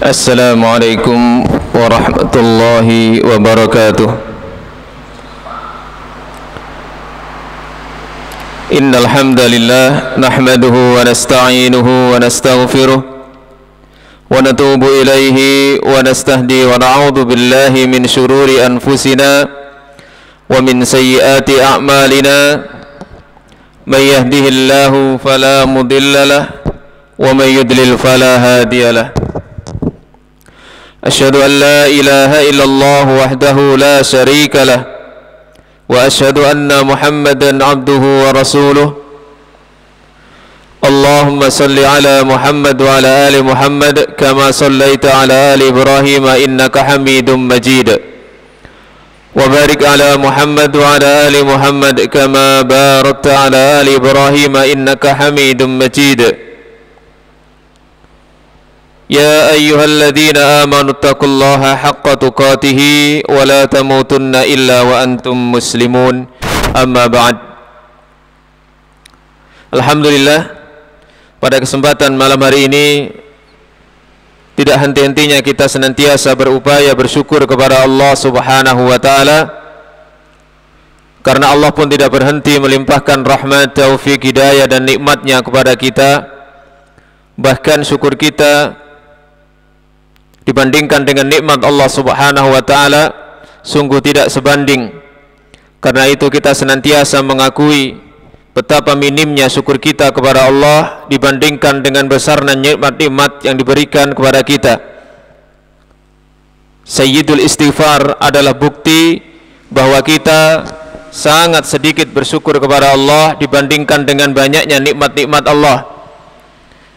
Assalamualaikum warahmatullahi wabarakatuh. Innal hamdalillah nahmaduhu wa nasta'inuhu wa nastaghfiruh wa natubu ilaihi wa nastahdi wa na'udzu billahi min shururi anfusina wa min sayyiati a'malina. May yahdihillahu fala mudilla lahu wa may yudlil fala hadiya lahu. أشهد أن لا إله إلا الله وحده لا شريك له وأشهد أن محمدا عبده ورسوله. اللهم صل على محمد وعلى آل محمد كما صليت على آل إبراهيم إنك حميد مجيد وبارك على محمد وعلى آل محمد كما باركت على آل إبراهيم إنك حميد مجيد. يا أيها الذين آمنوا اتقوا الله حق تقاته ولا تموتن إلا وأنتم مسلمون. أما بعد. Alhamdulillah, pada kesempatan malam hari ini tidak henti-hentinya kita senantiasa berupaya bersyukur kepada Allah Subhanahu wa taala, karena Allah pun tidak berhenti melimpahkan rahmat, taufik, hidayah dan nikmatnya kepada kita. Bahkan syukur kita dibandingkan dengan nikmat Allah Subhanahu wa taala sungguh tidak sebanding. Karena itu kita senantiasa mengakui betapa minimnya syukur kita kepada Allah dibandingkan dengan besarnya nikmat-nikmat yang diberikan kepada kita. Sayyidul istighfar adalah bukti bahwa kita sangat sedikit bersyukur kepada Allah dibandingkan dengan banyaknya nikmat-nikmat Allah.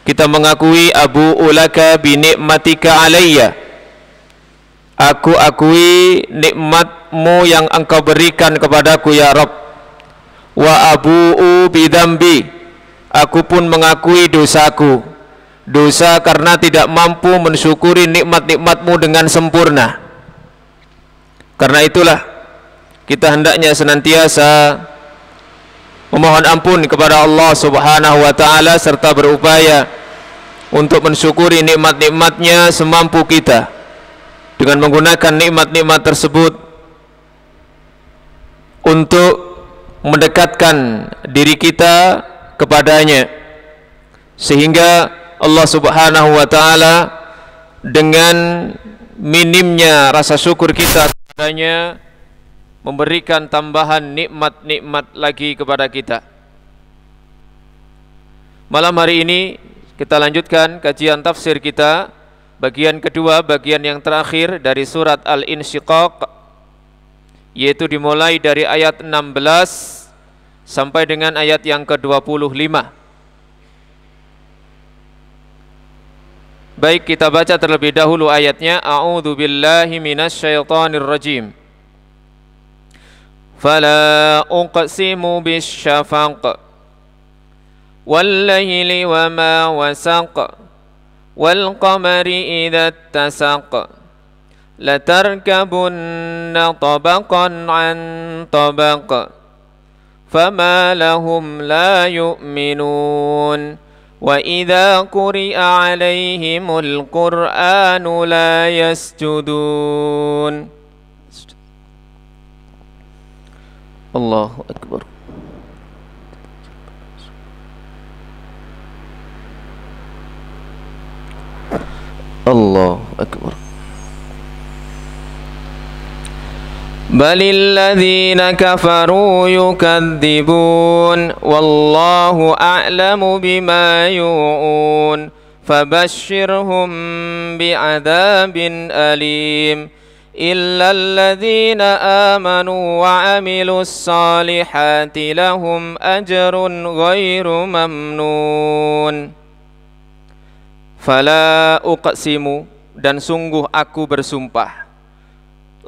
Kita mengakui abu ulaka bi nikmatika alayya. Aku akui nikmatmu yang engkau berikan kepadaku ya Rabb. Wa abu'u bi dzambi. Aku pun mengakui dosaku. Dosa karena tidak mampu mensyukuri nikmat-nikmatmu dengan sempurna. Karena itulah kita hendaknya senantiasa memohon ampun kepada Allah Subhanahu wa taala serta berupaya untuk mensyukuri nikmat-nikmatnya semampu kita dengan menggunakan nikmat-nikmat tersebut untuk mendekatkan diri kita kepadanya, sehingga Allah Subhanahu wa taala dengan minimnya rasa syukur kita kepadanya memberikan tambahan nikmat-nikmat lagi kepada kita. Malam hari ini kita lanjutkan kajian tafsir kita, bagian kedua, bagian yang terakhir dari surat Al-Insyiqaq, yaitu dimulai dari ayat 16 sampai dengan ayat yang ke-25. Baik, kita baca terlebih dahulu ayatnya. A'udzu billahi minasyaitonir rajim. Fala uqsimu bisyafaq wal-layli wa ma wasaq wal-qamari idza ittasaq latarkabunna tabaqan an tabaq fama lahum la yu'minun wa idza quri'a 'alaihimul qur'anu la yasjudun. Allahu Akbar. Allahu Akbar. Balil ladzina kafaru yukadzibun wallahu a'lamu bima yu'un fabashshirhum bi'adzabin alim إلا الذين آمنوا وعملوا الصالحات لهم أجر غير ممنون. Fala uqsimu, dan sungguh aku bersumpah.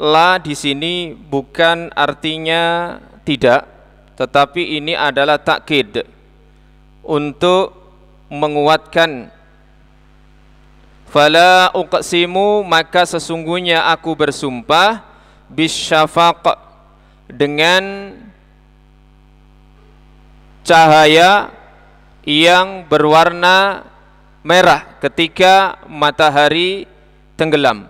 La di sini bukan artinya tidak, tetapi ini adalah takkid untuk menguatkan. Fala uqsimu, maka sesungguhnya aku bersumpah bisyafaq, dengan cahaya yang berwarna merah ketika matahari tenggelam.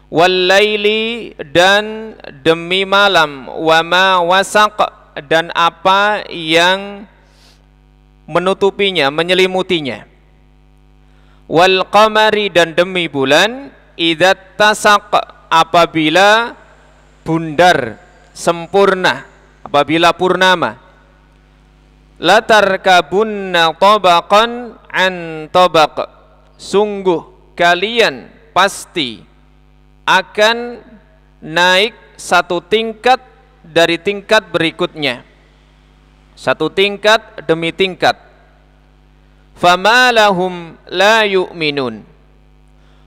Wal-laili, dan demi malam, wa ma wasaq, dan apa yang menutupinya, menyelimutinya. Wal qamari, dan demi bulan, idza tasaq, apabila bundar, sempurna, apabila purnama. La tarkabunna tabaqan an tabaq, sungguh kalian pasti akan naik satu tingkat dari tingkat berikutnya, satu tingkat demi tingkat. Fama lahum la yu'minun,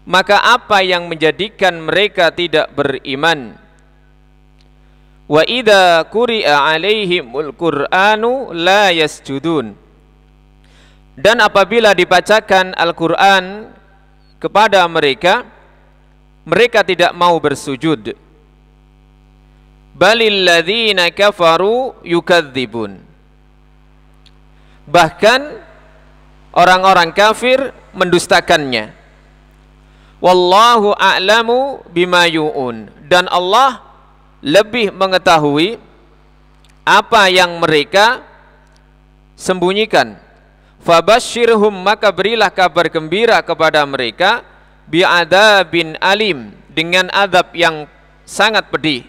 maka apa yang menjadikan mereka tidak beriman? Wa idza quri'a 'alaihimul Qur'anu la yasjudun, dan apabila dibacakan Al-Qur'an kepada mereka, mereka tidak mau bersujud. Balil ladzina kafaru yukadzibun, bahkan orang-orang kafir mendustakannya. Wallahu a'lamu bima yu'un, dan Allah lebih mengetahui apa yang mereka sembunyikan. Fabashshirhum, maka berilah kabar gembira kepada mereka, bi'adzabin alim, dengan azab yang sangat pedih.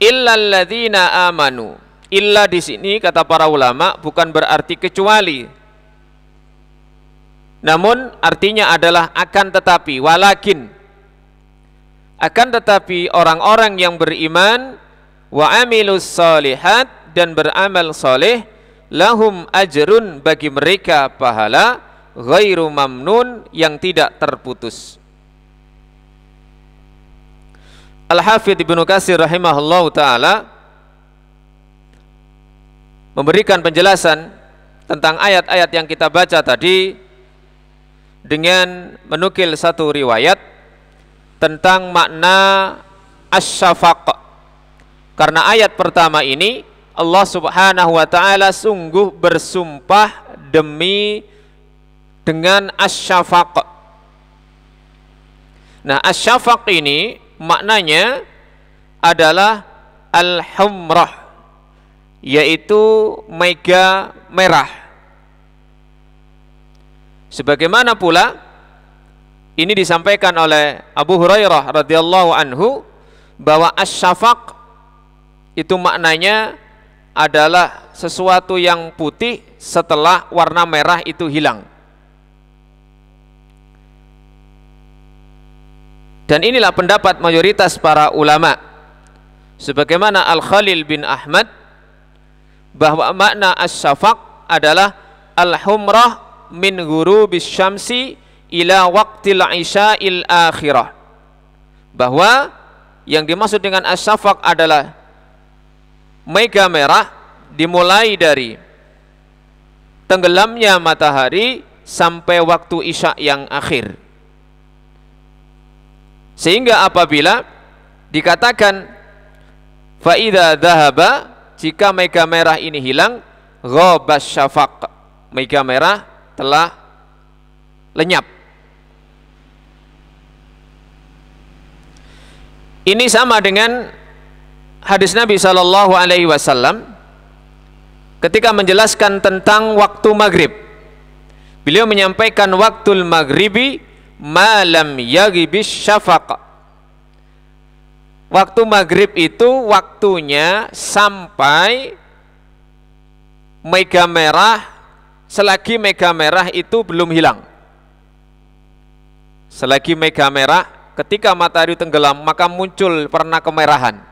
Illal ladzina amanu, illa di sini kata para ulama bukan berarti kecuali, namun artinya adalah akan tetapi, walakin, akan tetapi orang-orang yang beriman, wa amilus solihat, dan beramal soleh, lahum ajrun, bagi mereka pahala, ghairu mamnun, yang tidak terputus. Al-Hafidz Ibnu Katsir rahimahullah ta'ala memberikan penjelasan tentang ayat-ayat yang kita baca tadi dengan menukil satu riwayat tentang makna asy-syafaq. Karena ayat pertama ini Allah Subhanahu wa ta'ala sungguh bersumpah dengan asy-syafaq. Nah, asy-syafaq ini maknanya adalah al-humrah, yaitu mega merah. Sebagaimana pula ini disampaikan oleh Abu Hurairah radhiyallahu anhu bahwa asy-syafaq itu maknanya adalah sesuatu yang putih setelah warna merah itu hilang. Dan inilah pendapat mayoritas para ulama, sebagaimana Al-Khalil bin Ahmad, bahwa makna asy-syafaq adalah al-humrah min ghurubis syamsi ila waqtil isya'il akhirah, bahwa yang dimaksud dengan asy-syafaq adalah mega merah dimulai dari tenggelamnya matahari sampai waktu isya yang akhir. Sehingga apabila dikatakan fa idza dhahaba, jika mega merah ini hilang, ghabas syafaq, mega merah telah lenyap. Ini sama dengan hadis Nabi sallallahu alaihi wasallam ketika menjelaskan tentang waktu maghrib. Beliau menyampaikan waktul maghribi malam yaghibis syafaq. Waktu maghrib itu waktunya sampai mega merah, selagi mega merah itu belum hilang. Selagi mega merah, ketika matahari tenggelam maka muncul warna kemerahan.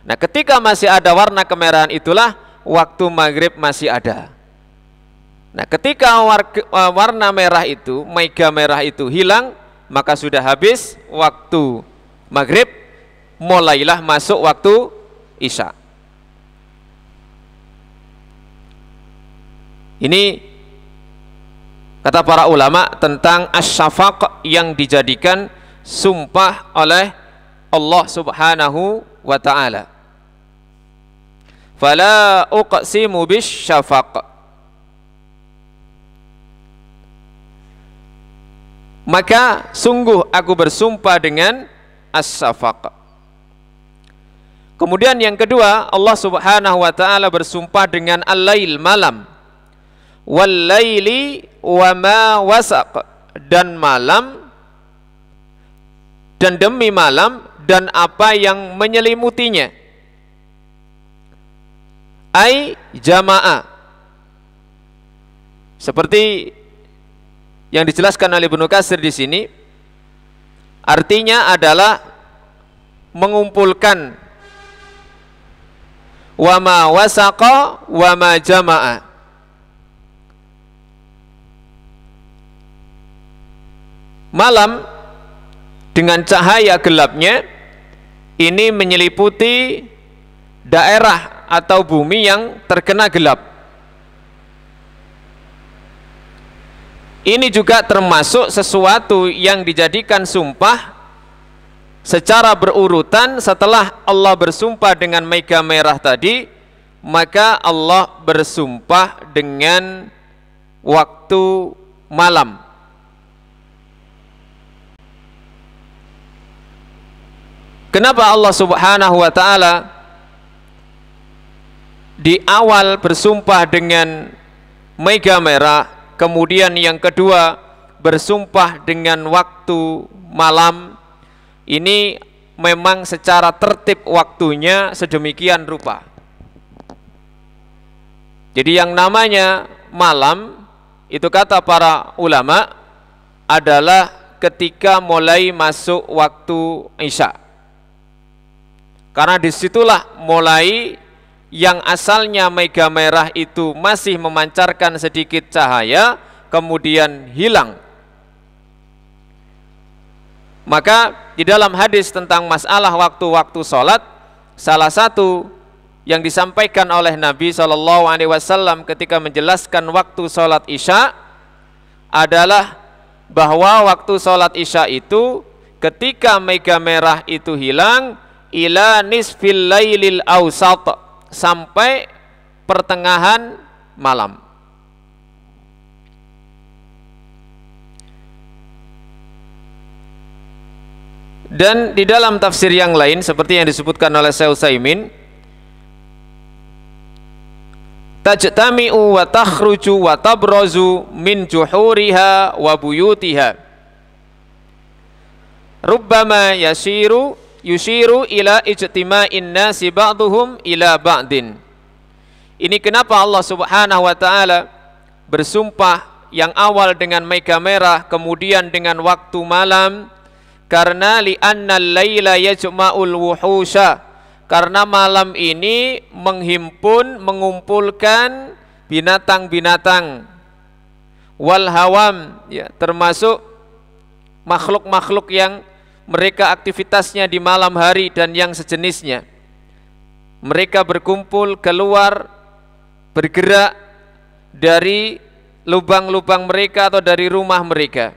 Nah, ketika masih ada warna kemerahan itulah waktu maghrib masih ada. Nah, ketika warna merah itu, mega merah itu hilang, maka sudah habis waktu maghrib, mulailah masuk waktu isya. Ini kata para ulama tentang asy-syafaq yang dijadikan sumpah oleh Allah Subhanahu wa ta'ala. Fala uqsimu bisyafaq. maka sungguh aku bersumpah dengan as-safaq. Kemudian yang kedua, Allah Subhanahu wa taala bersumpah dengan al-lail, malam. Wal laili wa ma wasaq, dan malam dan demi malam dan apa yang menyelimutinya. Ai jama'a, seperti yang dijelaskan oleh Ibnu Katsir di sini, artinya adalah mengumpulkan wa ma wasaqa wa ma jama'a. Malam dengan cahaya gelapnya ini menyeliputi daerah atau bumi yang terkena gelap. Ini juga termasuk sesuatu yang dijadikan sumpah secara berurutan. Setelah Allah bersumpah dengan mega merah tadi, maka Allah bersumpah dengan waktu malam. Kenapa Allah Subhanahu wa taala di awal bersumpah dengan mega merah, kemudian yang kedua bersumpah dengan waktu malam? Ini memang secara tertib waktunya sedemikian rupa. Jadi yang namanya malam itu kata para ulama adalah ketika mulai masuk waktu Isya. Karena disitulah mulai yang asalnya mega merah itu masih memancarkan sedikit cahaya, kemudian hilang. Maka di dalam hadis tentang masalah waktu-waktu sholat, salah satu yang disampaikan oleh Nabi SAW ketika menjelaskan waktu sholat Isya adalah bahwa waktu sholat Isya itu ketika mega merah itu hilang, ila nisfil lailil awsat, sampai pertengahan malam. Dan di dalam tafsir yang lain seperti yang disebutkan oleh Syekh Utsaimin, tajtami'u wa takhruju wa tabrazu min juhuriha wa buyutiha, rubbama yushiru ila ijtima'in nasi ba'duhum ila ba'din. Ini kenapa Allah Subhanahu wa taala bersumpah yang awal dengan mega merah, kemudian dengan waktu malam, karena li'anna al-laila yajma'ul wuhusha, karena malam ini mengumpulkan binatang-binatang, wal hawam, ya, termasuk makhluk-makhluk yang mereka aktivitasnya di malam hari dan yang sejenisnya. Mereka berkumpul keluar, bergerak dari lubang-lubang mereka atau dari rumah mereka.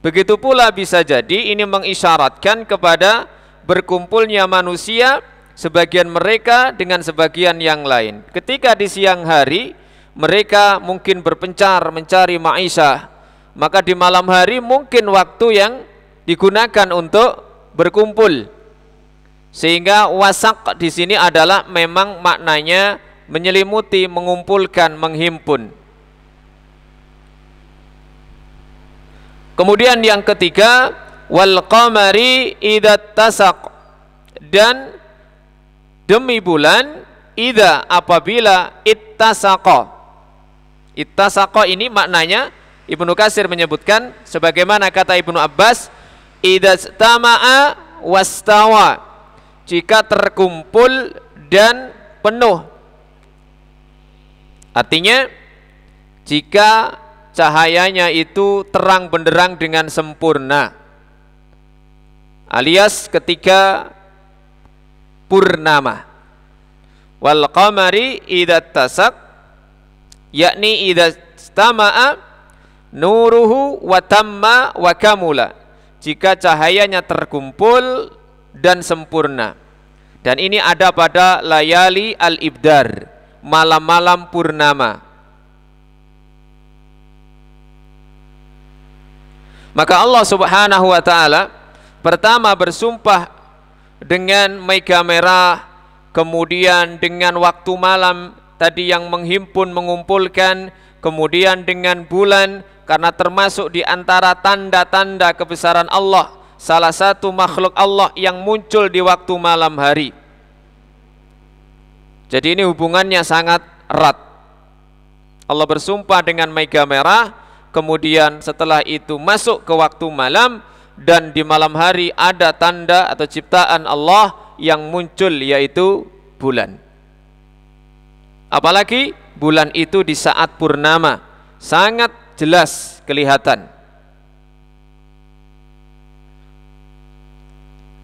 Begitu pula bisa jadi ini mengisyaratkan kepada berkumpulnya manusia, sebagian mereka dengan sebagian yang lain. Ketika di siang hari mereka mungkin berpencar mencari ma'isyah, maka di malam hari mungkin waktu yang digunakan untuk berkumpul. Sehingga wasak di sini adalah memang maknanya menyelimuti, mengumpulkan, menghimpun. Kemudian yang ketiga, wal qamari idza tasaq, dan demi bulan idza apabila ittasaqa. Ittasaqa ini maknanya Ibnu Katsir menyebutkan sebagaimana kata Ibnu Abbas, idza tama'a wastawa, jika terkumpul dan penuh. Artinya jika cahayanya itu terang benderang dengan sempurna, alias ketika purnama. Wal qamari idza tasaq, yakni idza tama'a nuruhu wa tamma wa kamula, jika cahayanya terkumpul dan sempurna. Dan ini ada pada layali al-ibdar, malam-malam purnama. Maka Allah Subhanahu wa taala pertama bersumpah dengan mega merah, kemudian dengan waktu malam tadi yang menghimpun mengumpulkan, kemudian dengan bulan karena termasuk di antara tanda-tanda kebesaran Allah, salah satu makhluk Allah yang muncul di waktu malam hari. Jadi ini hubungannya sangat erat. Allah bersumpah dengan mega merah, kemudian setelah itu masuk ke waktu malam, dan di malam hari ada tanda atau ciptaan Allah yang muncul, yaitu bulan. Apalagi bulan itu di saat purnama sangat jelas kelihatan.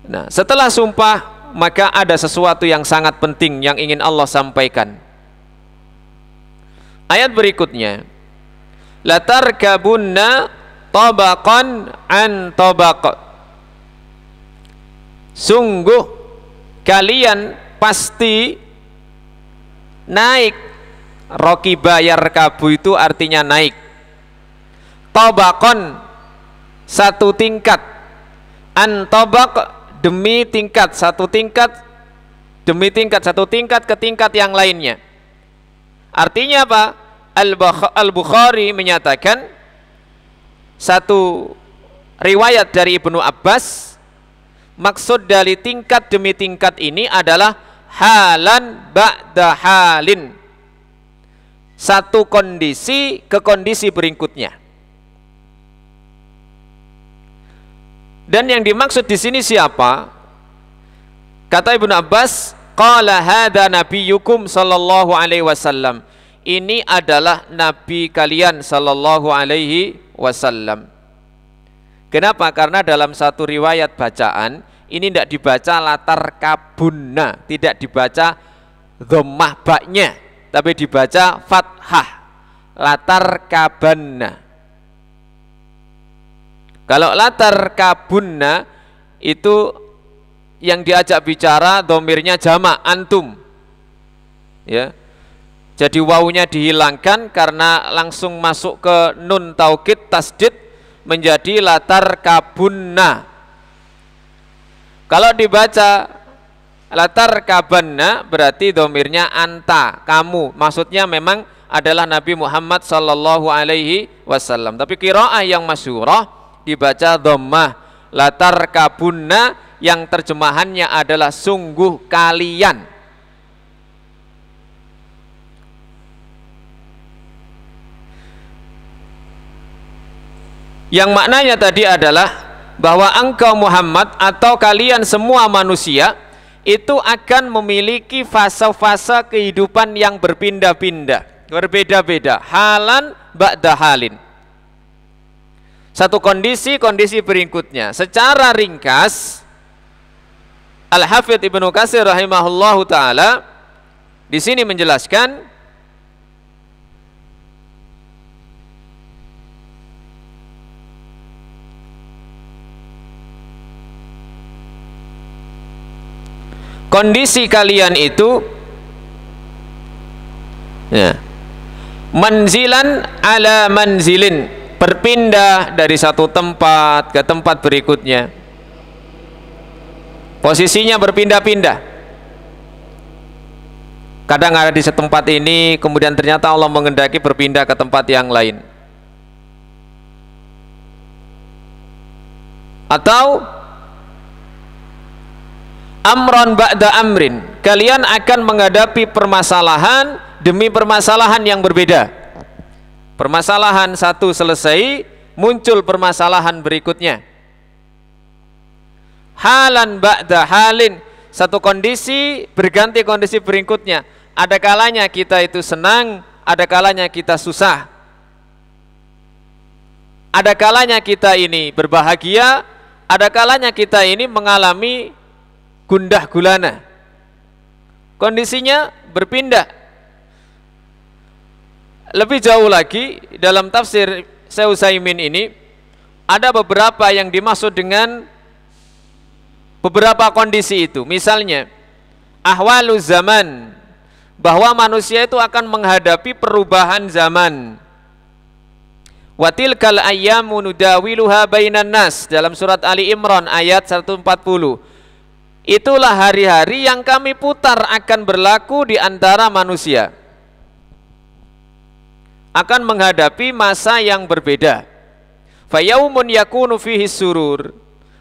Nah, setelah sumpah maka ada sesuatu yang sangat penting yang ingin Allah sampaikan. Ayat berikutnya, latarkabunna tabaqan an tabaq. Sungguh kalian pasti naik. Rakiba yarkabu itu artinya naik. Tabaqan satu tingkat, an tabaq demi tingkat, satu tingkat demi tingkat, satu tingkat ke tingkat yang lainnya. Artinya apa? Al-Bukhari menyatakan, satu riwayat dari Ibnu Abbas, maksud dari tingkat demi tingkat ini adalah halan ba'da halin, satu kondisi ke kondisi berikutnya. Dan yang dimaksud di sini siapa? Kata Ibnu Abbas, qala hadza nabiyyukum sallallahu alaihi wasallam. Ini adalah nabi kalian sallallahu alaihi wasallam. Kenapa? Karena dalam satu riwayat bacaan ini tidak dibaca latar kabunna, tidak dibaca dhammah baknya, tapi dibaca fathah, latar kabanna. Kalau latar kabunna itu yang diajak bicara dhamirnya jamak antum, ya. Jadi wawunya dihilangkan karena langsung masuk ke nun taukid tasdid menjadi latar kabunna. Kalau dibaca latar kabanna berarti dhamirnya anta, kamu. Maksudnya memang adalah Nabi Muhammad sallallahu alaihi wasallam. Tapi qiraah yang masyhurah dibaca dhammah, latar kabunna, yang terjemahannya adalah sungguh kalian. Yang maknanya tadi adalah bahwa engkau Muhammad atau kalian semua manusia itu akan memiliki fase-fase kehidupan yang berpindah-pindah, berbeda-beda, halan ba'da halin. Satu kondisi berikutnya. Secara ringkas, Al-Hafidz Ibnu Katsir rahimahullahu taala di sini menjelaskan kondisi kalian itu ya, manzilan ala manzilin, berpindah dari satu tempat ke tempat berikutnya. Posisinya berpindah-pindah. Kadang ada di setempat ini, kemudian ternyata Allah mengendaki berpindah ke tempat yang lain. Atau amron ba'da amrin, kalian akan menghadapi permasalahan demi permasalahan yang berbeda. Permasalahan satu selesai, muncul permasalahan berikutnya. Halan ba'da halin, satu kondisi berganti kondisi berikutnya. Ada kalanya kita itu senang, ada kalanya kita susah. Ada kalanya kita ini berbahagia, ada kalanya kita ini mengalami gundah gulana. Kondisinya berpindah. Lebih jauh lagi dalam tafsir Syekh Utsaimin ini ada beberapa yang dimaksud dengan beberapa kondisi itu. Misalnya ahwalu zaman, bahwa manusia itu akan menghadapi perubahan zaman. Wa tilkal ayyamu nudawiluha bainan nas, dalam surat Ali Imran ayat 140. Itulah hari-hari yang kami putar akan berlaku di antara manusia, akan menghadapi masa yang berbeda. Fa yaumun yakunu fihi surur,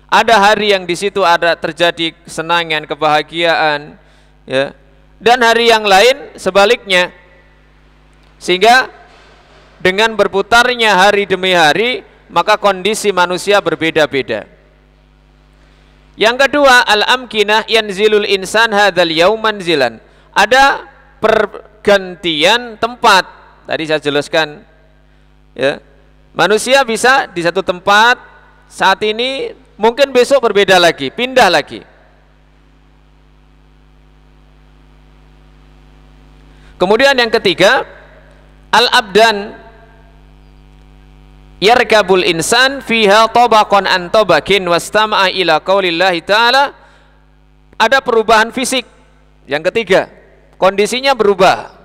ada hari yang di situ ada terjadi kesenangan, kebahagiaan, ya. Dan hari yang lain sebaliknya. Sehingga dengan berputarnya hari demi hari, maka kondisi manusia berbeda-beda. Yang kedua, al-amkinah yanzilul insan hadzal yaum manzilan. Ada pergantian tempat. Tadi saya jelaskan, ya. Manusia bisa di satu tempat saat ini, mungkin besok berbeda lagi, pindah lagi. Kemudian yang ketiga, al-abdan yarkabul insan fiha tabaqan an tabaqin wastama'a ila qaulillahi ta'ala. Ada perubahan fisik. Yang ketiga, kondisinya berubah.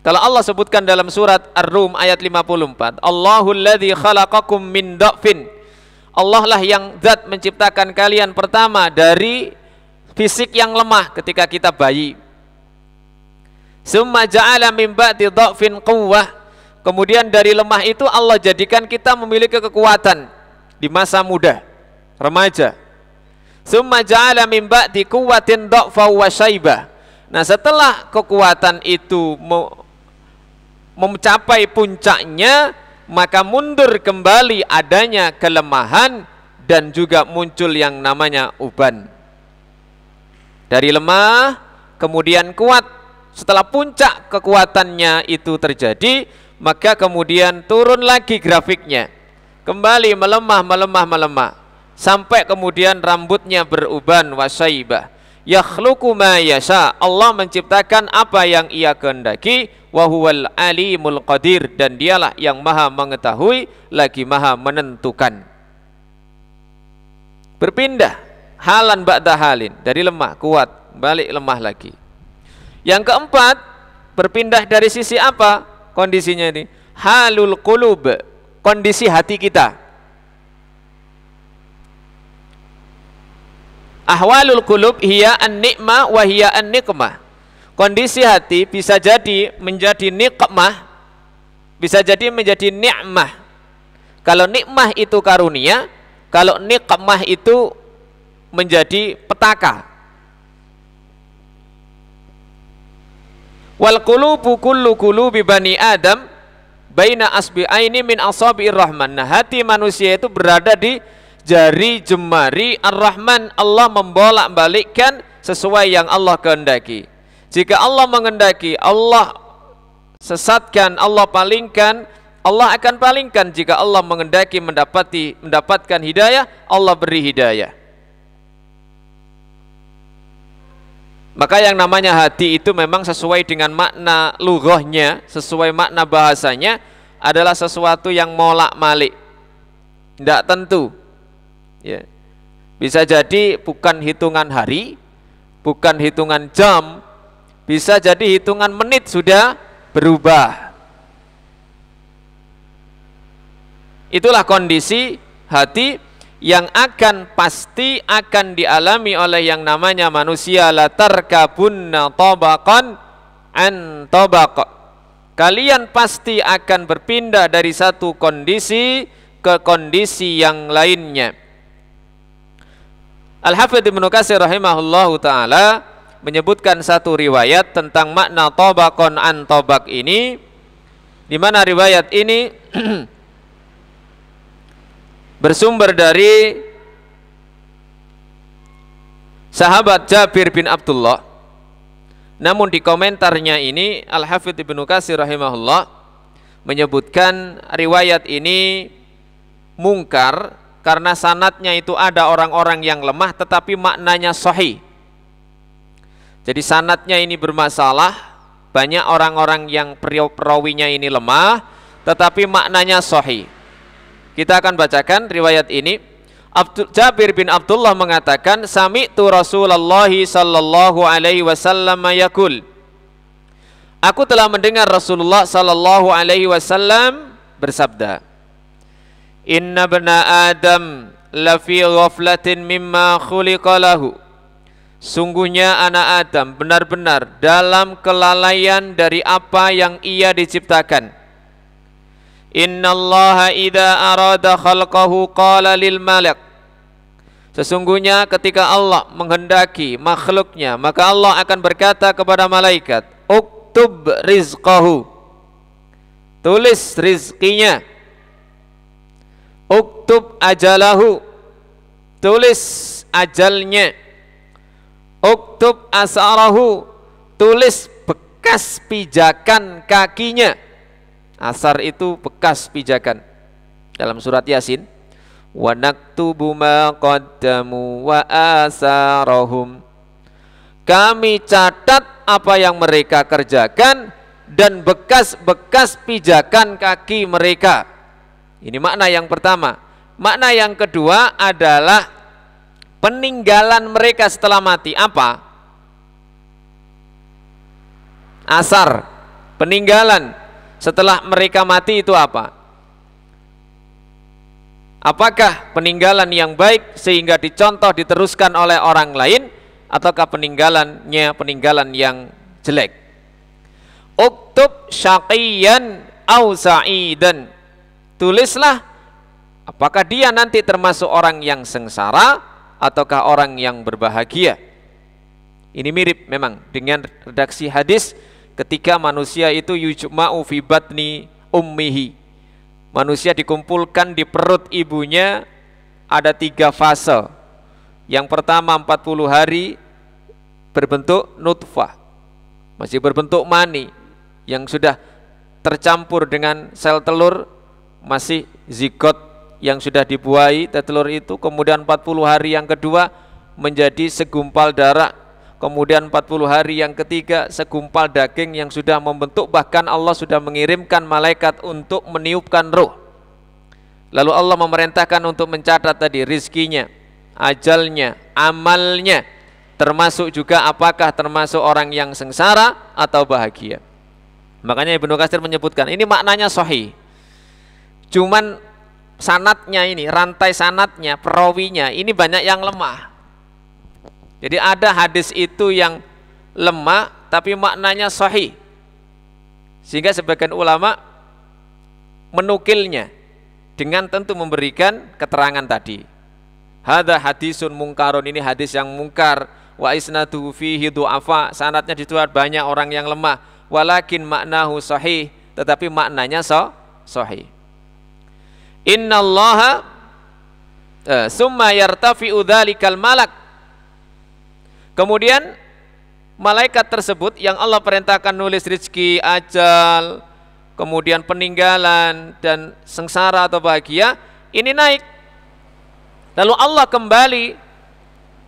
Kalau Allah sebutkan dalam surat Ar-Rum ayat 54, Allahul ladzi khalaqakum min dha'fin, Allah lah yang zat menciptakan kalian pertama dari fisik yang lemah ketika kita bayi. Summa ja'ala min ba'di dha'fin quwwah, kemudian dari lemah itu Allah jadikan kita memiliki kekuatan di masa muda, remaja. Summa ja'ala min ba'di quwwatin dha'fa wa syaibah. Nah, setelah kekuatan itu mencapai puncaknya, maka mundur kembali adanya kelemahan dan juga muncul yang namanya uban. Dari lemah kemudian kuat. Setelah puncak kekuatannya itu terjadi, maka kemudian turun lagi grafiknya, kembali melemah sampai kemudian rambutnya beruban wasaibah. Yakhluqu ma yasha, Allah menciptakan apa yang Ia kehendaki. Wa huwal alimul qadir, dan Dialah yang maha mengetahui lagi maha menentukan. Berpindah halan ba'da halin, dari lemah kuat balik lemah lagi. Yang keempat, berpindah dari sisi apa kondisinya ini? Halul qulub, kondisi hati kita. Ahwalul qulub hiya an-ni'mah wa hiya an-niqmah. Kondisi hati bisa jadi menjadi nikmah, bisa jadi menjadi ni'mah. Kalau nikmah itu karunia, kalau nikmah itu menjadi petaka. Wal qulubu kullu qulubi bani Adam baina asbi'aini min asabi'ir rahman. Nah, hati manusia itu berada di jari jemari Ar-Rahman. Allah membolak-balikkan sesuai yang Allah kehendaki. Jika Allah menghendaki, Allah sesatkan, Allah palingkan, Allah akan palingkan. Jika Allah menghendaki mendapatkan hidayah, Allah beri hidayah. Maka yang namanya hati itu memang sesuai dengan makna lughahnya, sesuai makna bahasanya, adalah sesuatu yang molak-malik, tidak tentu, ya. Bisa jadi bukan hitungan hari, bukan hitungan jam, bisa jadi hitungan menit sudah berubah. Itulah kondisi hati yang pasti akan dialami oleh yang namanya manusia. La tarkabunna tabaqan an tabaq. Kalian pasti akan berpindah dari satu kondisi ke kondisi yang lainnya. Al-Hafidz Ibnu Katsir rahimahullahu taala menyebutkan satu riwayat tentang makna tabaqan an tabaq ini, di mana riwayat ini bersumber dari sahabat Jabir bin Abdullah. Namun di komentarnya ini Al-Hafidz Ibnu Katsir rahimahullah menyebutkan riwayat ini mungkar karena sanadnya itu ada orang-orang yang lemah tetapi maknanya sahih. Jadi sanadnya ini bermasalah, banyak orang-orang yang perawinya ini lemah tetapi maknanya sahih. Kita akan bacakan riwayat ini. Jabir bin Abdullah mengatakan, sami'tu Rasulullah sallallahu alaihi wasallam yaqul, aku telah mendengar Rasulullah sallallahu alaihi wasallam bersabda, "Inna bna Adam lafi ghaflatin mimma khuliqa lahu." Sungguhnya anak Adam benar-benar dalam kelalaian dari apa yang ia diciptakan. Innallaha idza arada khalqahu qala lil malak. Sesungguhnya ketika Allah menghendaki makhluknya, maka Allah akan berkata kepada malaikat, "Uktub rizqahu." Tulis rizkinya. "Uktub ajalahu." Tulis ajalnya. "Uktub asarahu." Tulis bekas pijakan kakinya. Asar itu bekas pijakan. Dalam surat Yasin, "Wa naktubu ma qaddamu wa asarahum." Kami catat apa yang mereka kerjakan dan bekas-bekas pijakan kaki mereka. Ini makna yang pertama. Makna yang kedua adalah peninggalan mereka setelah mati. Apa? Asar, peninggalan setelah mereka mati itu apa? Apakah peninggalan yang baik sehingga dicontoh, diteruskan oleh orang lain, ataukah peninggalan yang jelek? Uktub syaqiyan au sa'idan. Tulislah apakah dia nanti termasuk orang yang sengsara ataukah orang yang berbahagia. Ini mirip memang dengan redaksi hadis ketika manusia itu yujma'u fi batni ummihi. Manusia dikumpulkan di perut ibunya, ada 3 fase. Yang pertama 40 hari berbentuk nutfah, masih berbentuk mani yang sudah tercampur dengan sel telur, masih zigot yang sudah dibuahi telur itu. Kemudian 40 hari yang kedua menjadi segumpal darah. Kemudian 40 hari yang ketiga segumpal daging yang sudah membentuk, bahkan Allah sudah mengirimkan malaikat untuk meniupkan ruh. Lalu Allah memerintahkan untuk mencatat tadi rizkinya, ajalnya, amalnya, termasuk juga apakah termasuk orang yang sengsara atau bahagia. Makanya Ibnu Katsir menyebutkan ini maknanya sahih. Cuman sanadnya ini, rantai sanadnya, perawinya ini banyak yang lemah. Jadi ada hadis itu yang lemah tapi maknanya sahih, sehingga sebagian ulama menukilnya dengan tentu memberikan keterangan tadi. Hadza hadisun mungkarun, ini hadis yang mungkar, wa isnaduhu fihi du'afa, sanadnya dituat banyak orang yang lemah, walakin maknahu sahih, tetapi maknanya sahih. Innallaha summa yartafi'u dzalikal malak. Kemudian malaikat tersebut yang Allah perintahkan nulis rezeki, ajal, kemudian peninggalan dan sengsara atau bahagia, ini naik. Lalu Allah kembali,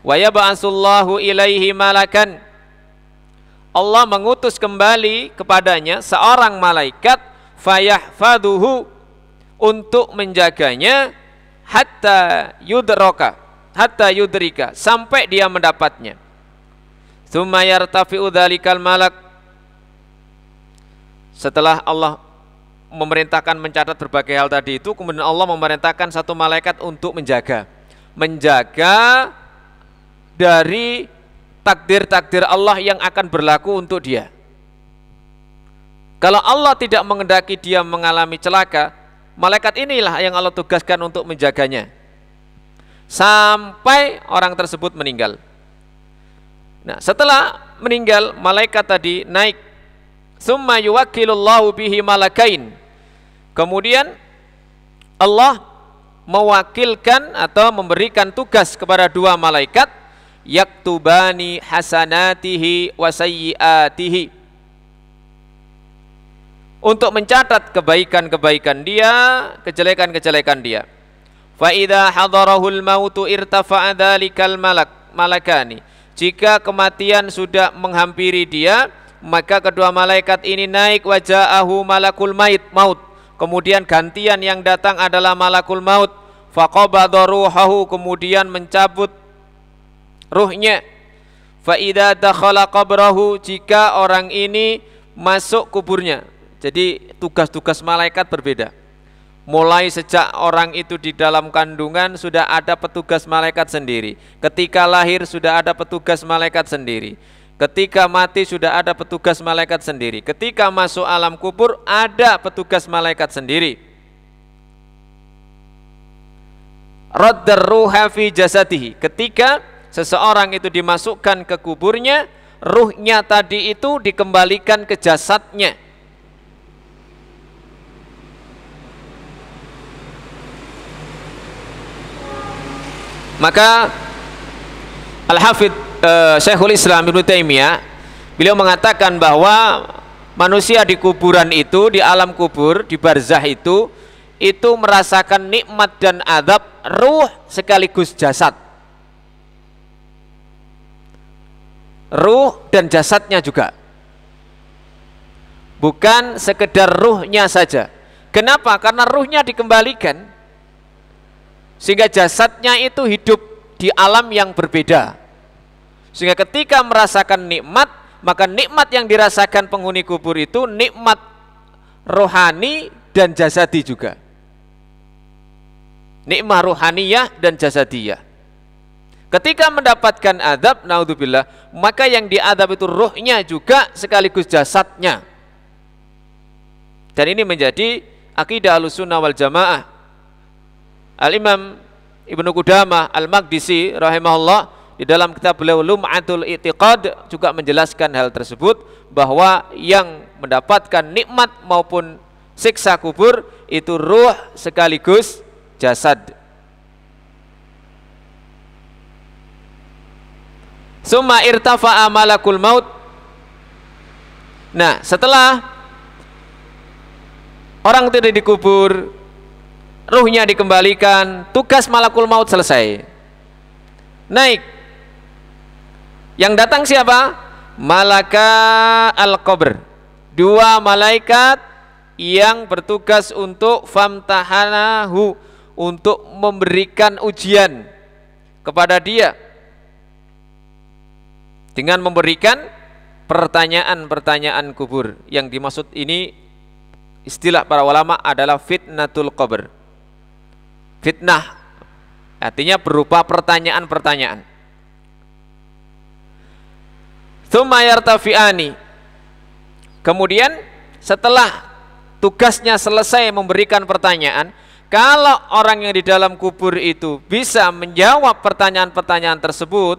wa yab'atsullahu ilaihi malakan. Allah mengutus kembali kepadanya seorang malaikat, fayahfaduhu, untuk menjaganya, hatta yudrika, sampai dia mendapatnya. Tsumma yartafi'u dzalikal malak. Setelah Allah memerintahkan mencatat berbagai hal tadi itu, kemudian Allah memerintahkan satu malaikat untuk menjaga dari takdir-takdir Allah yang akan berlaku untuk dia. Kalau Allah tidak menghendaki dia mengalami celaka, malaikat inilah yang Allah tugaskan untuk menjaganya sampai orang tersebut meninggal. Nah, setelah meninggal, malaikat tadi naik. Summa yuwakkilullahu bihi malakain. Kemudian Allah mewakilkan atau memberikan tugas kepada 2 malaikat, yaktubani hasanatihi wa sayyiatihi, untuk mencatat kebaikan-kebaikan dia, kejelekan-kejelekan dia. Fa idza hadarahul mautu irtafa'a dzalikal malakani. Jika kematian sudah menghampiri dia, maka kedua malaikat ini naik, waja'ahu malakul maut. Kemudian gantian yang datang adalah malakul maut. Faqabadha ruhahu, kemudian mencabut ruhnya. Fa idza dakhala qabrahu, jika orang ini masuk kuburnya. Jadi tugas-tugas malaikat berbeda. Mulai sejak orang itu di dalam kandungan sudah ada petugas malaikat sendiri. Ketika lahir sudah ada petugas malaikat sendiri. Ketika mati sudah ada petugas malaikat sendiri. Ketika masuk alam kubur ada petugas malaikat sendiri. Raddar ruha fi jasadihi. Ketika seseorang itu dimasukkan ke kuburnya, ruhnya tadi itu dikembalikan ke jasadnya. Maka Al-Hafidz Syekhul Islam Ibnu Taimiyah, beliau mengatakan bahwa manusia di kuburan itu, di alam kubur, di barzah itu merasakan nikmat dan azab ruh sekaligus jasad. Ruh dan jasadnya juga. Bukan sekedar ruhnya saja. Kenapa? Karena ruhnya dikembalikan sehingga jasadnya itu hidup di alam yang berbeda. Sehingga ketika merasakan nikmat, maka nikmat yang dirasakan penghuni kubur itu nikmat rohani dan jasadi juga. Nikmat rohaniyah dan jasadiyah. Ketika mendapatkan azab, naudzubillah, maka yang diazab itu ruhnya juga sekaligus jasadnya. Dan ini menjadi akidah Ahlussunnah wal Jamaah. Al-Imam Ibnu Qudamah Al-Maqdisi rahimahullah di dalam kitab beliau Lum'atul I'tiqad juga menjelaskan hal tersebut, bahwa yang mendapatkan nikmat maupun siksa kubur itu ruh sekaligus jasad. Summa irtafa'a malakul maut. Nah, setelah orang tidak dikubur, ruhnya dikembalikan, tugas malakul maut selesai. Naik. Yang datang siapa? Malaka al-qabr. Dua malaikat yang bertugas untuk famtahanahu, untuk memberikan ujian kepada dia dengan memberikan pertanyaan-pertanyaan kubur. Yang dimaksud ini istilah para ulama adalah fitnatul qabr. Fitnah artinya berupa pertanyaan-pertanyaan. Tsumma yartafi'ani. Kemudian setelah tugasnya selesai memberikan pertanyaan, kalau orang yang di dalam kubur itu bisa menjawab pertanyaan-pertanyaan tersebut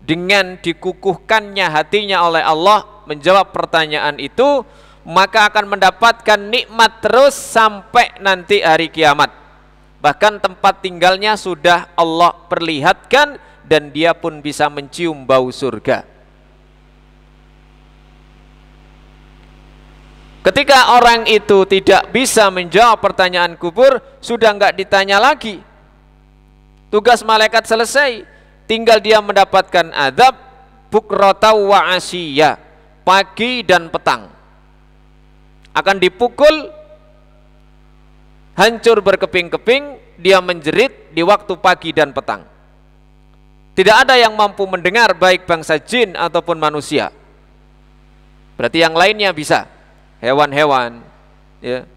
dengan dikukuhkannya hatinya oleh Allah menjawab pertanyaan itu, maka akan mendapatkan nikmat terus sampai nanti hari kiamat. Bahkan tempat tinggalnya sudah Allah perlihatkan dan dia pun bisa mencium bau surga. Ketika orang itu tidak bisa menjawab pertanyaan kubur, sudah enggak ditanya lagi. Tugas malaikat selesai, tinggal dia mendapatkan azab bukrata wa asyiya, pagi dan petang. Akan dipukul, hancur berkeping-keping, dia menjerit di waktu pagi dan petang. Tidak ada yang mampu mendengar, baik bangsa jin ataupun manusia. Berarti yang lainnya bisa, hewan-hewan, ya.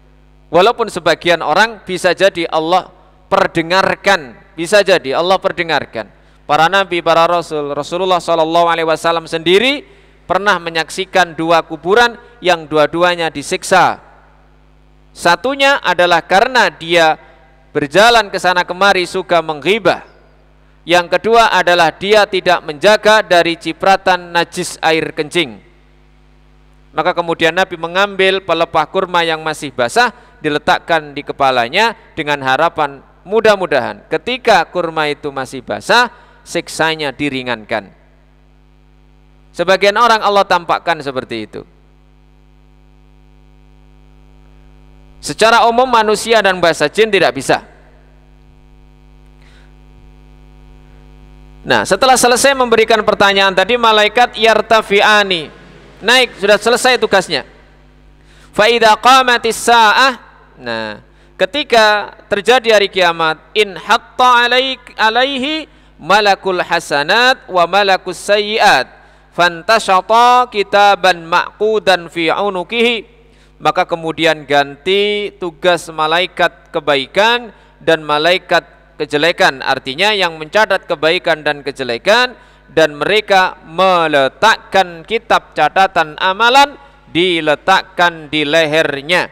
Walaupun sebagian orang bisa jadi Allah perdengarkan, bisa jadi Allah perdengarkan. Para nabi, para rasul, Rasulullah SAW sendiri pernah menyaksikan dua kuburan yang dua-duanya disiksa. Satunya adalah karena dia berjalan ke sana kemari suka menghibah. Yang kedua adalah dia tidak menjaga dari cipratan najis air kencing. Maka kemudian Nabi mengambil pelepah kurma yang masih basah, diletakkan di kepalanya dengan harapan mudah-mudahan ketika kurma itu masih basah, siksanya diringankan. Sebagian orang Allah tampakkan seperti itu. Secara umum manusia dan bangsa jin tidak bisa. Nah, setelah selesai memberikan pertanyaan tadi, malaikat yartafi'ani, naik, sudah selesai tugasnya. Fa idza qamatis saah, nah, ketika terjadi hari kiamat, in hatta alaihi malakul hasanat wa malakus sayyiat, fantashata kitaban ma'qudan fi unukihi, maka kemudian ganti tugas malaikat kebaikan dan malaikat kejelekan, artinya yang mencatat kebaikan dan kejelekan, dan mereka meletakkan kitab catatan amalan, diletakkan di lehernya.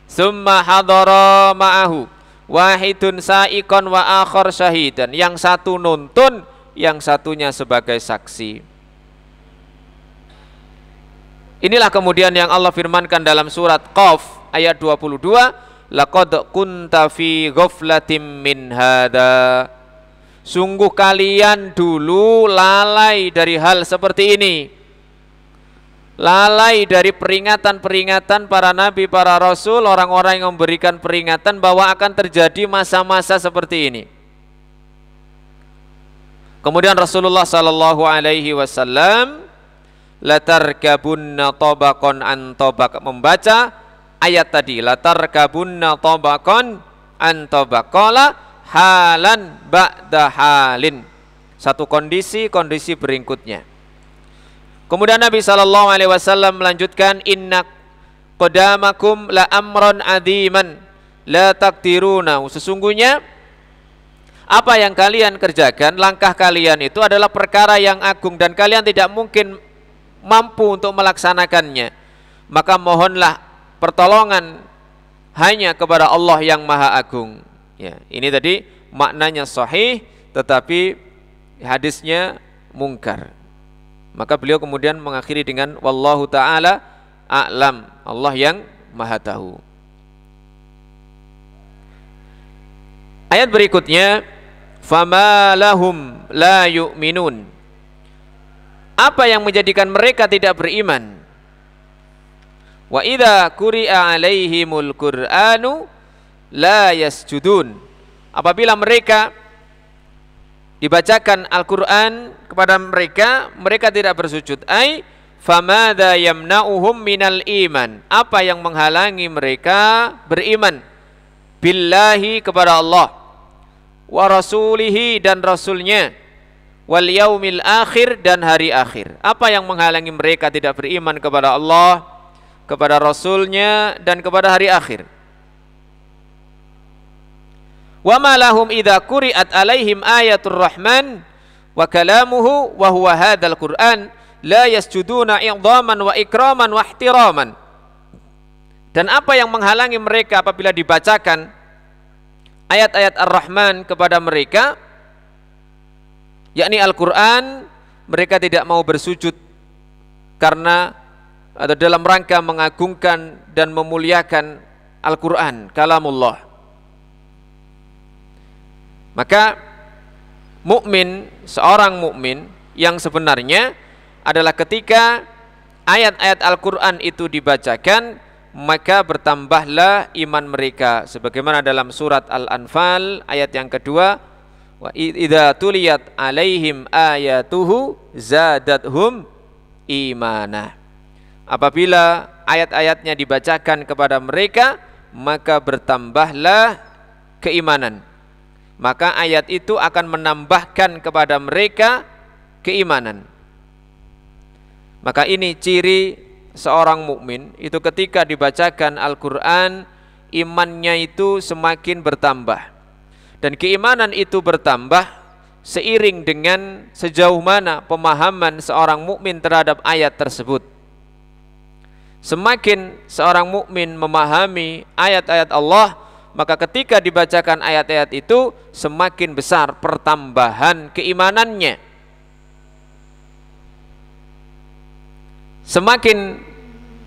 Summa hadara ma'ahu wahidun sa'iqan wa akhar syahidan, yang satu nuntun, yang satunya sebagai saksi. Inilah kemudian yang Allah firmankan dalam surat Qaf ayat 22, laqad kunta fi ghaflatin min hada, sungguh kalian dulu lalai dari hal seperti ini, lalai dari peringatan-peringatan para nabi, para rasul, orang-orang yang memberikan peringatan bahwa akan terjadi masa-masa seperti ini. Kemudian Rasulullah sallallahu alaihi wasallam latarkabunna tabaqan an tabaq, membaca ayat tadi, latarkabunna tabaqan an tabaq, qala halan ba'da halin, satu kondisi berikutnya. Kemudian Nabi sallallahu alaihi wasallam melanjutkan, inna qadamakum la amran adiman la taqdiruna, sesungguhnya apa yang kalian kerjakan, langkah kalian itu adalah perkara yang agung dan kalian tidak mungkin mampu untuk melaksanakannya. Maka mohonlah pertolongan hanya kepada Allah yang Maha Agung. Ya, ini tadi maknanya sahih, tetapi hadisnya mungkar. Maka beliau kemudian mengakhiri dengan wallahu ta'ala a'lam, Allah yang Maha tahu. Ayat berikutnya, fama lahum la yu'minun, apa yang menjadikan mereka tidak beriman? Wa idza quri'a alaihimul qur'anu la yasjudun, apabila mereka dibacakan Al-Qur'an kepada mereka, mereka tidak bersujud. Ai famadza yamna'uhum minal iman, apa yang menghalangi mereka beriman billahi, kepada Allah, wa rasulihi, dan rasulnya, wal yaumil akhir, dan hari akhir. Apa yang menghalangi mereka tidak beriman kepada Allah, kepada rasulnya, dan kepada hari akhir? Wa ma lahum idza quri'at alaihim ayatul rahman wa kalamuhu wa huwa hadzal qur'an la yasjuduna i'dhaman wa ikraman wa ihtiraman. Dan apa yang menghalangi mereka apabila dibacakan ayat-ayat Ar-Rahman kepada mereka, yakni Al-Quran, mereka tidak mau bersujud karena atau dalam rangka mengagungkan dan memuliakan Al-Quran, kalamullah. Maka mukmin, seorang mukmin yang sebenarnya adalah ketika ayat-ayat Al-Quran itu dibacakan, maka bertambahlah iman mereka, sebagaimana dalam surat Al-Anfal ayat yang kedua, wa idza tuliyat alaihim ayatuhu zadathum imana, apabila ayat-ayatnya dibacakan kepada mereka, maka bertambahlah keimanan. Maka ayat itu akan menambahkan kepada mereka keimanan. Maka ini ciri seorang mukmin itu, ketika dibacakan Al-Quran, imannya itu semakin bertambah, dan keimanan itu bertambah seiring dengan sejauh mana pemahaman seorang mukmin terhadap ayat tersebut. Semakin seorang mukmin memahami ayat-ayat Allah, maka ketika dibacakan ayat-ayat itu semakin besar pertambahan keimanannya. Semakin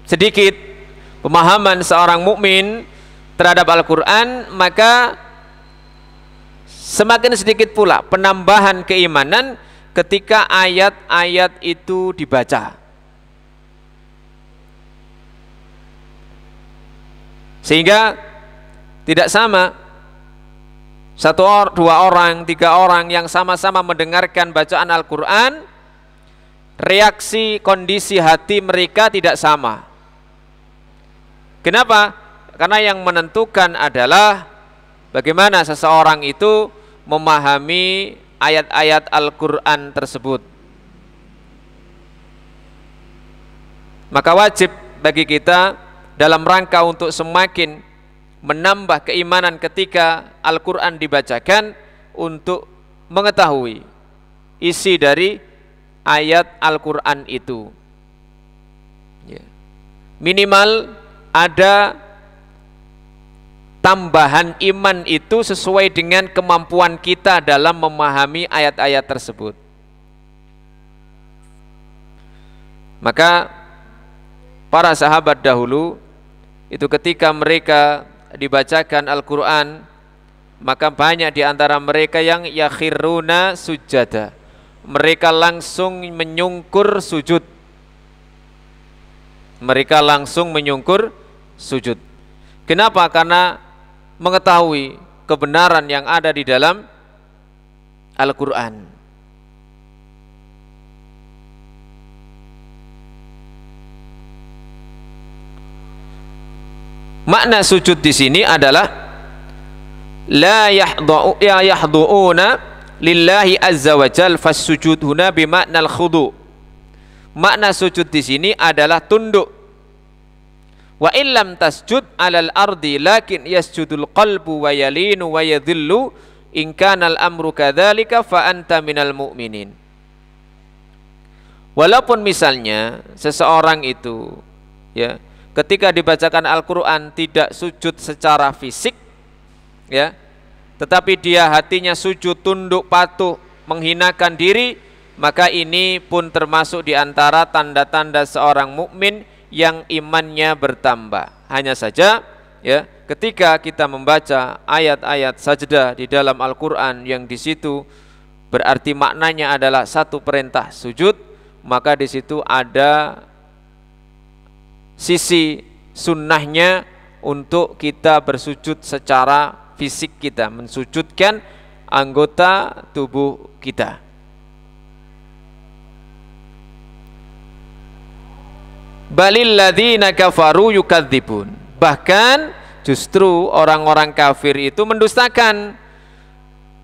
sedikit pemahaman seorang mukmin terhadap Al-Quran, maka semakin sedikit pula penambahan keimanan ketika ayat-ayat itu dibaca. Sehingga tidak sama dua orang, tiga orang yang sama-sama mendengarkan bacaan Al-Quran, reaksi kondisi hati mereka tidak sama. Kenapa? Karena yang menentukan adalah bagaimana seseorang itu memahami ayat-ayat Al-Quran tersebut. Maka wajib bagi kita dalam rangka untuk semakin menambah keimanan ketika Al-Quran dibacakan, untuk mengetahui isi dari ayat Al-Quran itu. Minimal ada tambahan iman itu sesuai dengan kemampuan kita dalam memahami ayat-ayat tersebut. Maka para sahabat dahulu itu ketika mereka dibacakan Al-Quran, maka banyak di antara mereka yang yakhiruna sujada, mereka langsung menyungkur sujud. Mereka langsung menyungkur sujud. Kenapa? Karena mengetahui kebenaran yang ada di dalam Al-Quran. Makna sujud di sini adalah la yahdu'una lillahi azza wa jal, fas-sujud huna bimakna al-khudu'. Makna sujud di sini adalah tunduk. Wa illam tasjud 'alal ardi lakin yasjudul qalbu wa yalinu wa yadhillu in kana al-amru kadzalika fa anta minal mu'minin. Walaupun misalnya seseorang itu ya ketika dibacakan Al-Quran tidak sujud secara fisik, ya, tetapi dia hatinya sujud, tunduk, patuh, menghinakan diri, maka ini pun termasuk di antara tanda-tanda seorang mukmin yang imannya bertambah. Hanya saja, ya, ketika kita membaca ayat-ayat sajdah di dalam Al-Quran yang di situ berarti maknanya adalah satu perintah sujud, maka di situ ada sisi sunnahnya untuk kita bersujud secara fisik, kita mensujudkan anggota tubuh kita. Balil ladzina kafaru yukadzibun, bahkan justru orang-orang kafir itu mendustakan.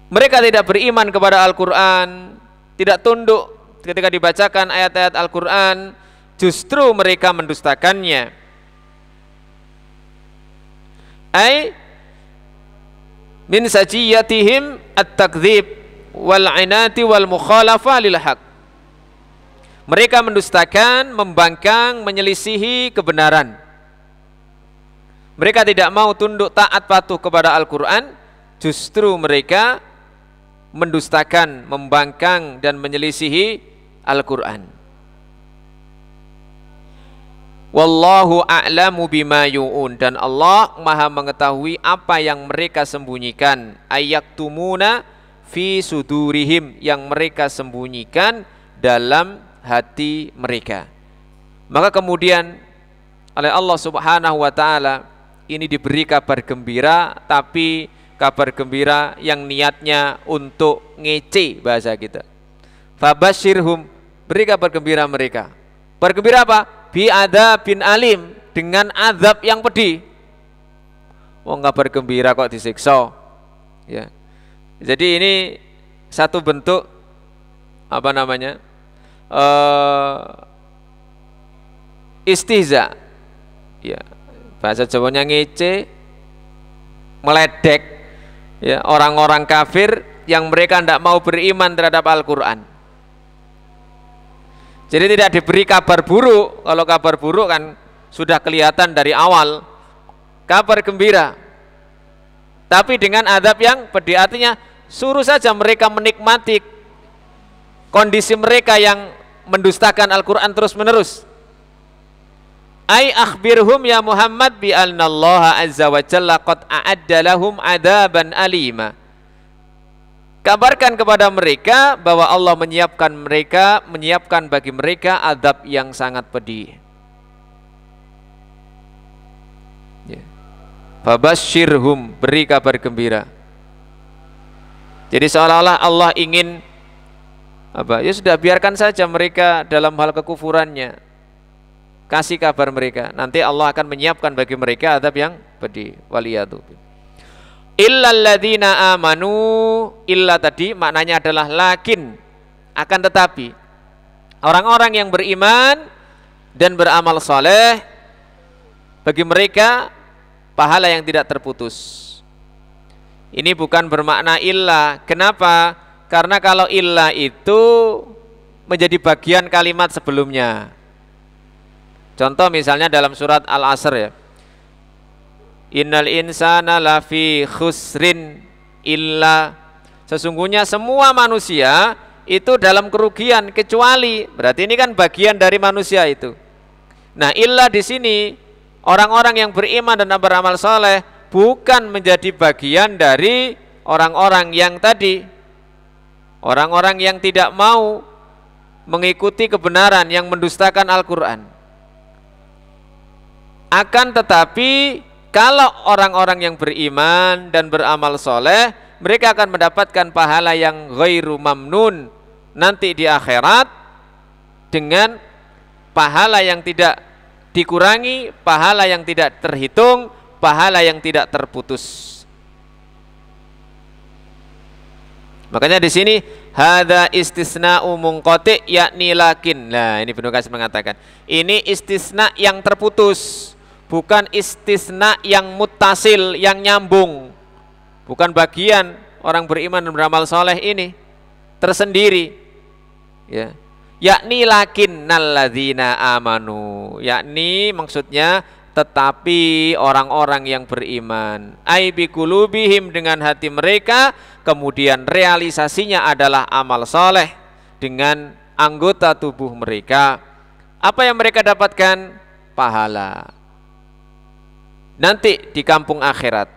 Mereka tidak beriman kepada Al-Quran, tidak tunduk ketika dibacakan ayat-ayat Al-Quran, justru mereka mendustakannya. Ai min sajiyatihim at-takdzib wal inati wal mukhalafa lil haq. Mereka mendustakan, membangkang, menyelisihi kebenaran. Mereka tidak mau tunduk taat patuh kepada Al-Quran, justru mereka mendustakan, membangkang dan menyelisihi Al-Quran. Wallahu a'lamu bima yu'un, dan Allah maha mengetahui apa yang mereka sembunyikan. Ayaktumuna fi sudurihim, yang mereka sembunyikan dalam hati mereka. Maka kemudian oleh Allah subhanahu wa ta'ala ini diberi kabar gembira, tapi kabar gembira yang niatnya untuk ngece bahasa kita. Fabasyirhum, beri kabar gembira mereka. Bergembira apa? Bi adzabin alim, dengan azab yang pedih. Wong kabar gembira kok disiksa, ya. Jadi ini satu bentuk apa namanya, istihza, ya, bahasa Jawanya ngece, meledek, ya, orang-orang kafir yang mereka tidak mau beriman terhadap Al-Quran. Jadi tidak diberi kabar buruk. Kalau kabar buruk kan sudah kelihatan dari awal. Kabar gembira, tapi dengan adab yang pedih. Artinya suruh saja mereka menikmati kondisi mereka yang mendustakan Al-Quran terus menerus. Ai akhbirhum ya Muhammad bi annallaha azza wa jalla qad a'adda lahum adaban alima. Kabarkan kepada mereka bahwa Allah menyiapkan bagi mereka azab yang sangat pedih. Ya. Fabasyirhum, beri kabar gembira. Jadi seolah-olah Allah ingin apa? Ya sudah, biarkan saja mereka dalam hal kekufurannya. Kasih kabar mereka, nanti Allah akan menyiapkan bagi mereka azab yang pedih. Waliyadu. Illal ladzina amanu, illa tadi maknanya adalah lakin, akan tetapi orang-orang yang beriman dan beramal saleh, bagi mereka pahala yang tidak terputus. Ini bukan bermakna illa. Kenapa? Karena kalau illa itu menjadi bagian kalimat sebelumnya. Contoh misalnya dalam surat Al-Asr ya. Innal insana lafi khusrin illa, sesungguhnya semua manusia itu dalam kerugian kecuali, berarti ini kan bagian dari manusia itu. Nah, illa di sini orang-orang yang beriman dan beramal soleh bukan menjadi bagian dari orang-orang yang tadi, orang-orang yang tidak mau mengikuti kebenaran, yang mendustakan Al-Quran. Akan tetapi kalau orang-orang yang beriman dan beramal soleh, mereka akan mendapatkan pahala yang ghairu mamnun nanti di akhirat, dengan pahala yang tidak dikurangi, pahala yang tidak terhitung, pahala yang tidak terputus. Makanya di sini hadza istisna'u munqati' yakni lakin. Nah, ini Ibnu Katsir mengatakan, ini istisna yang terputus, bukan istisna yang muttasil, yang nyambung. Bukan bagian orang beriman dan beramal soleh ini tersendiri. Ya. Yakni lakinnal ladzina amanu. Yakni maksudnya tetapi orang-orang yang beriman. Ai bi qulubihim, dengan hati mereka, kemudian realisasinya adalah amal soleh dengan anggota tubuh mereka. Apa yang mereka dapatkan? Pahala nanti di kampung akhirat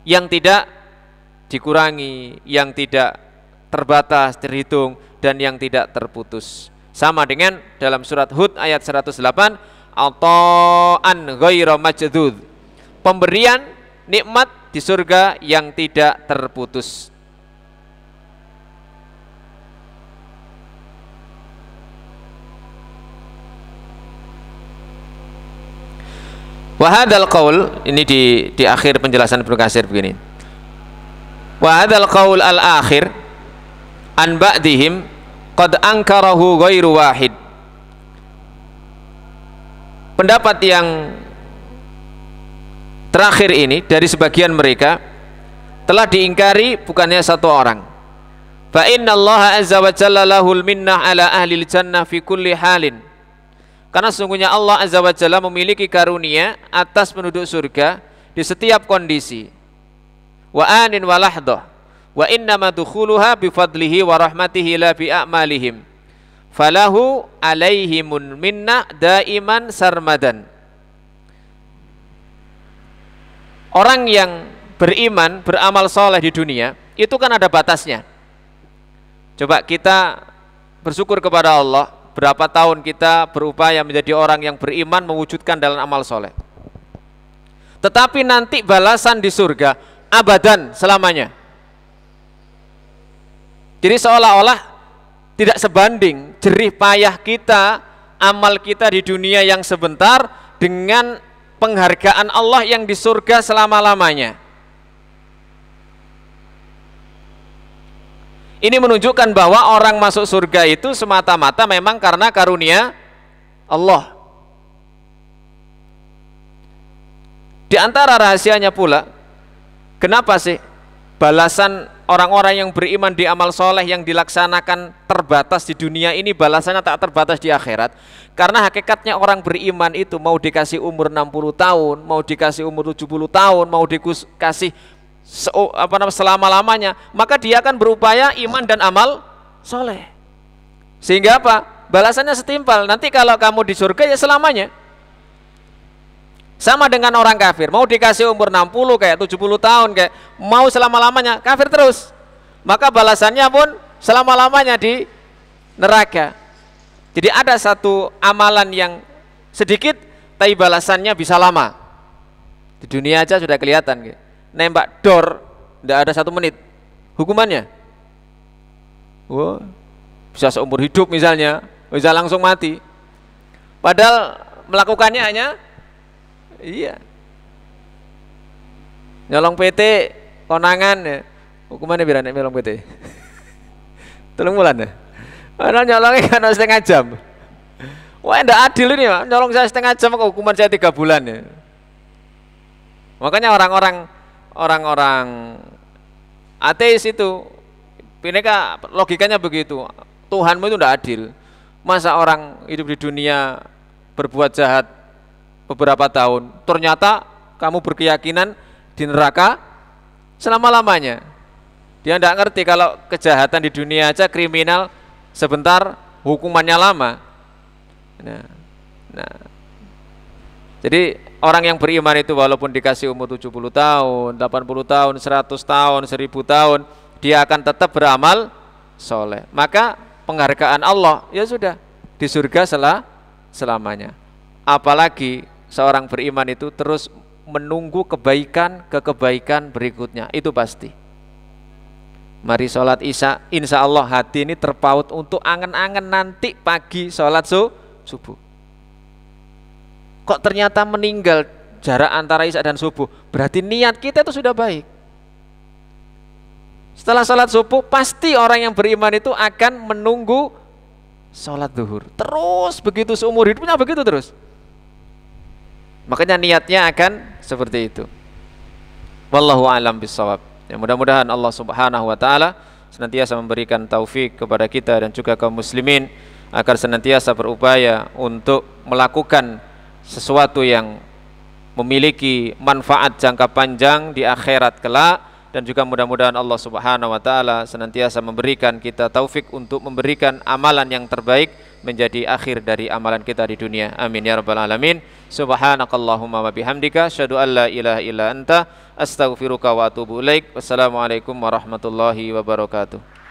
yang tidak dikurangi, yang tidak terbatas, terhitung, dan yang tidak terputus. Sama dengan dalam surat Hud ayat 108, ata'an ghaira majdud, pemberian nikmat di surga yang tidak terputus. Wahadal qaul, ini di akhir penjelasan Ibnu Katsir begini. Wahadal qaul al-akhir an ba'dihim qad ankarahu ghairu wahid. Pendapat yang terakhir ini dari sebagian mereka telah diingkari bukannya satu orang. Fa innallaha azza wa jalla lahul minnah ala ahli jannah fi kulli halin. Karena sesungguhnya Allah azza wa jalla memiliki karunia atas penduduk surga di setiap kondisi. Wa anin wa lahdah wa innama dukhuluha bi fadlihi wa rahmatihi la bi a'malihim. Falahu alaihimun minna daiman sarmadan. Orang yang beriman, beramal soleh di dunia itu kan ada batasnya. Coba kita bersyukur kepada Allah, berapa tahun kita berupaya menjadi orang yang beriman, mewujudkan dalam amal soleh. Tetapi nanti balasan di surga abadan, selamanya. Jadi seolah-olah tidak sebanding jerih payah kita, amal kita di dunia yang sebentar dengan penghargaan Allah yang di surga selama-lamanya. Ini menunjukkan bahwa orang masuk surga itu semata-mata memang karena karunia Allah. Di antara rahasianya pula, kenapa sih balasan orang-orang yang beriman di amal soleh yang dilaksanakan terbatas di dunia ini, balasannya tak terbatas di akhirat? Karena hakikatnya orang beriman itu mau dikasih umur 60 tahun, mau dikasih umur 70 tahun, mau dikasih selama-lamanya, maka dia akan berupaya iman dan amal soleh. Sehingga apa? Balasannya setimpal. Nanti kalau kamu di surga ya selamanya. Sama dengan orang kafir, mau dikasih umur 60 kayak 70 tahun kayak mau selama-lamanya, kafir terus. Maka balasannya pun selama-lamanya di neraka. Jadi ada satu amalan yang sedikit tapi balasannya bisa lama. Di dunia aja sudah kelihatan kayak nembak dor, tidak ada 1 menit hukumannya. Wah, bisa seumur hidup misalnya, bisa langsung mati. Padahal melakukannya hanya nyolong PT konangan ya. Hukumannya berapa nek nyolong PT? 3 bulan ya. Padahal nyolongnya kan 1,5 jam. Wah, enggak adil ini ya, nyolong saya setengah jam kok hukuman saya 3 bulan ya. Makanya orang-orang ateis itu, mereka logikanya begitu. Tuhanmu itu enggak adil. Masa orang hidup di dunia berbuat jahat beberapa tahun, ternyata kamu berkeyakinan di neraka selama-lamanya. Dia enggak ngerti kalau kejahatan di dunia aja kriminal sebentar hukumannya lama. Nah, jadi orang yang beriman itu walaupun dikasih umur 70 tahun, 80 tahun, 100 tahun, 1000 tahun, dia akan tetap beramal soleh. Maka penghargaan Allah, ya sudah, di surga selamanya. Apalagi seorang beriman itu terus menunggu kebaikan ke kebaikan berikutnya, itu pasti. Mari sholat isya, insya Allah hati ini terpaut untuk angen-angen nanti pagi sholat subuh. Kok ternyata meninggal jarak antara isya dan subuh, berarti niat kita itu sudah baik. Setelah sholat subuh, pasti orang yang beriman itu akan menunggu sholat zuhur. Terus begitu seumur hidupnya begitu terus. Makanya niatnya akan seperti itu. Wallahu a'lam bishawab. Ya, mudah-mudahan Allah Subhanahu wa taala senantiasa memberikan taufik kepada kita dan juga kaum muslimin agar senantiasa berupaya untuk melakukan sesuatu yang memiliki manfaat jangka panjang di akhirat kelak, dan juga mudah-mudahan Allah Subhanahu wa taala senantiasa memberikan kita taufik untuk memberikan amalan yang terbaik menjadi akhir dari amalan kita di dunia. Amin ya rabbal alamin. Subhanakallahumma wa bihamdika asyhadu an la ilaha illa anta astaghfiruka wa atubu ilaik. Wassalamualaikum warahmatullahi wabarakatuh.